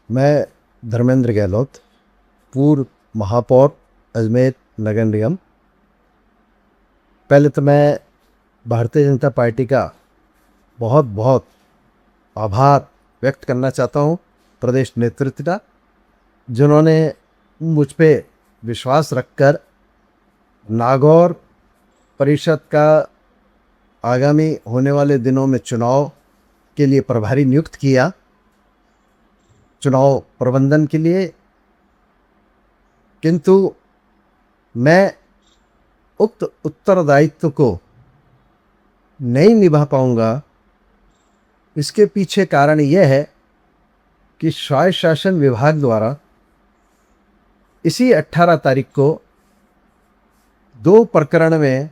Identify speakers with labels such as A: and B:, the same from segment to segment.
A: मैं धर्मेंद्र गहलोत, पूर्व महापौर अजमेर नगर निगम। पहले तो मैं भारतीय जनता पार्टी का बहुत बहुत आभार व्यक्त करना चाहता हूँ प्रदेश नेतृत्व का, जिन्होंने मुझ पे विश्वास रखकर नागौर परिषद का आगामी होने वाले दिनों में चुनाव के लिए प्रभारी नियुक्त किया। चुनाव प्रबंधन के लिए, किंतु मैं उक्त उत्तरदायित्व को नहीं निभा पाऊंगा। इसके पीछे कारण यह है कि स्वायत्त शासन विभाग द्वारा इसी 18 तारीख को 2 प्रकरण में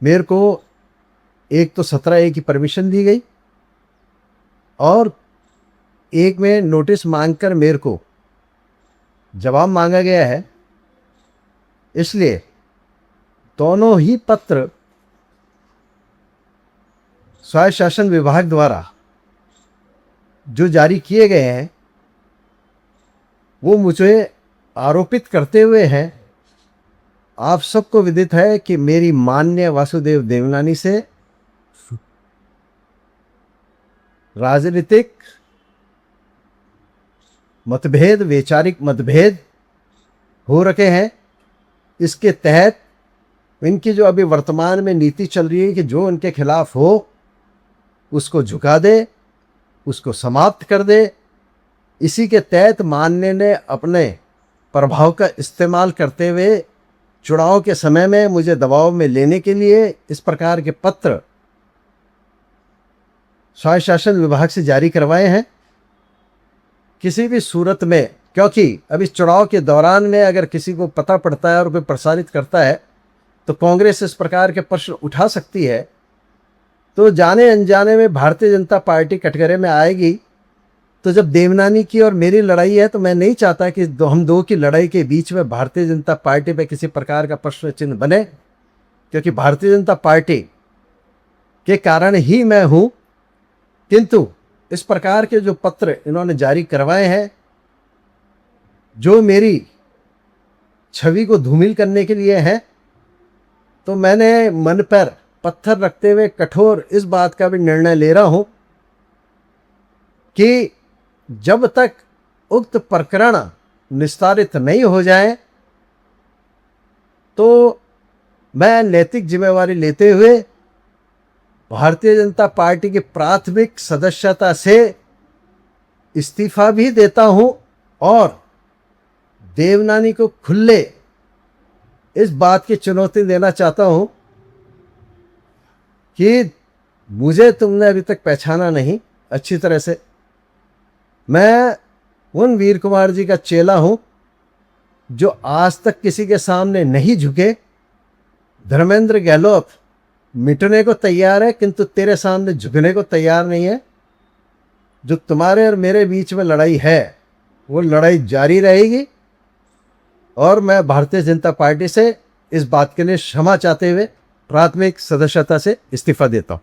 A: मेरे को एक तो 17A की परमिशन दी गई और एक में नोटिस मांगकर मेरे को जवाब मांगा गया है। इसलिए दोनों ही पत्र स्वायत्त शासन विभाग द्वारा जो जारी किए गए हैं वो मुझे आरोपित करते हुए हैं। आप सबको विदित है कि मेरी माननीय वासुदेव देवनानी से राजनीतिक मतभेद, वैचारिक मतभेद हो रखे हैं। इसके तहत इनकी जो अभी वर्तमान में नीति चल रही है कि जो उनके खिलाफ हो उसको झुका दे, उसको समाप्त कर दे। इसी के तहत माननीय ने अपने प्रभाव का इस्तेमाल करते हुए चुनाव के समय में मुझे दबाव में लेने के लिए इस प्रकार के पत्र स्वायत्त शासन विभाग से जारी करवाए हैं। किसी भी सूरत में, क्योंकि अब इस चुनाव के दौरान में अगर किसी को पता पड़ता है और कोई प्रसारित करता है तो कांग्रेस इस प्रकार के प्रश्न उठा सकती है, तो जाने अनजाने में भारतीय जनता पार्टी कटघरे में आएगी। तो जब देवनानी की और मेरी लड़ाई है तो मैं नहीं चाहता कि हम दो की लड़ाई के बीच में भारतीय जनता पार्टी पे किसी प्रकार का प्रश्न चिन्ह बने, क्योंकि भारतीय जनता पार्टी के कारण ही मैं हूँ। किंतु इस प्रकार के जो पत्र इन्होंने जारी करवाए हैं जो मेरी छवि को धूमिल करने के लिए हैं, तो मैंने मन पर पत्थर रखते हुए कठोर इस बात का भी निर्णय ले रहा हूं कि जब तक उक्त प्रकरण निस्तारित नहीं हो जाए तो मैं नैतिक जिम्मेवारी लेते हुए भारतीय जनता पार्टी की प्राथमिक सदस्यता से इस्तीफा भी देता हूं और देवनानी को खुले इस बात की चुनौती देना चाहता हूं कि मुझे तुमने अभी तक पहचाना नहीं अच्छी तरह से। मैं उन वीर कुमार जी का चेला हूं जो आज तक किसी के सामने नहीं झुके। धर्मेंद्र गहलोत मिटने को तैयार है किंतु तेरे सामने झुकने को तैयार नहीं है। जो तुम्हारे और मेरे बीच में लड़ाई है वो लड़ाई जारी रहेगी और मैं भारतीय जनता पार्टी से इस बात के लिए क्षमा चाहते हुए प्राथमिक सदस्यता से इस्तीफा देता हूं।